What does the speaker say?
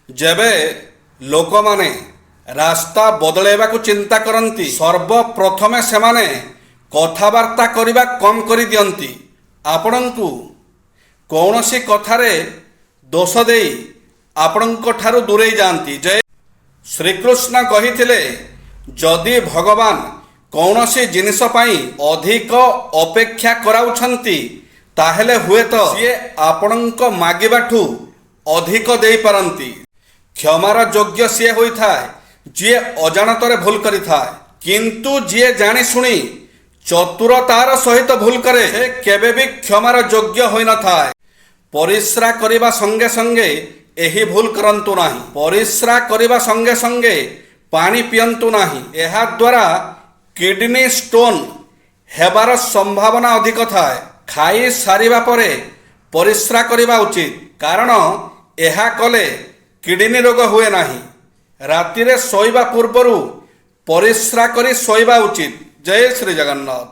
ଯେବେ ଲୋକମାନେ ରାସ୍ତା ବଦଳାଇବାକୁ ଚିନ୍ତା କରନ୍ତି ସର୍ବପ୍ରଥମେ ସେମାନେ କଥାବାର୍ତ୍ତା କରିବା କମ୍ କରିଦିଅନ୍ତି। ଆପଣଙ୍କୁ କୌଣସି କଥାରେ ଦୋଷ ଦେଇ ଆପଣଙ୍କ ଠାରୁ ଦୂରେଇ ଯାଆନ୍ତି। ଯେ ଶ୍ରୀକୃଷ୍ଣ କହିଥିଲେ ଯଦି ଭଗବାନ କୌଣସି ଜିନିଷ ପାଇଁ ଅଧିକ ଅପେକ୍ଷା କରାଉଛନ୍ତି ତାହେଲେ ହୁଏତ ସିଏ ଆପଣଙ୍କ ମାଗିବାଠୁ ଅଧିକ ଦେଇପାରନ୍ତି। କ୍ଷମାର ଯୋଗ୍ୟ ସିଏ ହୋଇଥାଏ ଯିଏ ଅଜାଣତରେ ଭୁଲ କରିଥାଏ, କିନ୍ତୁ ଯିଏ ଜାଣିଶୁଣି ଚତୁରତାର ସହିତ ଭୁଲ କରେ ସେ କେବେ ବି କ୍ଷମାର ଯୋଗ୍ୟ ହୋଇନଥାଏ। ପରିସ୍ରା କରିବା ସଙ୍ଗେ ସଙ୍ଗେ ଏହି ଭୁଲ କରନ୍ତୁ ନାହିଁ। ପରିସ୍ରା କରିବା ସଙ୍ଗେ ସଙ୍ଗେ ପାଣି ପିଅନ୍ତୁ ନାହିଁ। ଏହାଦ୍ୱାରା କିଡନୀ ଷ୍ଟୋନ୍ ହେବାର ସମ୍ଭାବନା ଅଧିକ ଥାଏ। ଖାଇ ସାରିବା ପରେ ପରିସ୍ରା କରିବା ଉଚିତ, କାରଣ ଏହା କଲେ କିଡନୀ ରୋଗ ହୁଏ ନାହିଁ। ରାତିରେ ଶୋଇବା ପୂର୍ବରୁ ପରିସ୍ରା କରି ଶୋଇବା ଉଚିତ। ଜୟ ଶ୍ରୀ ଜଗନ୍ନାଥ।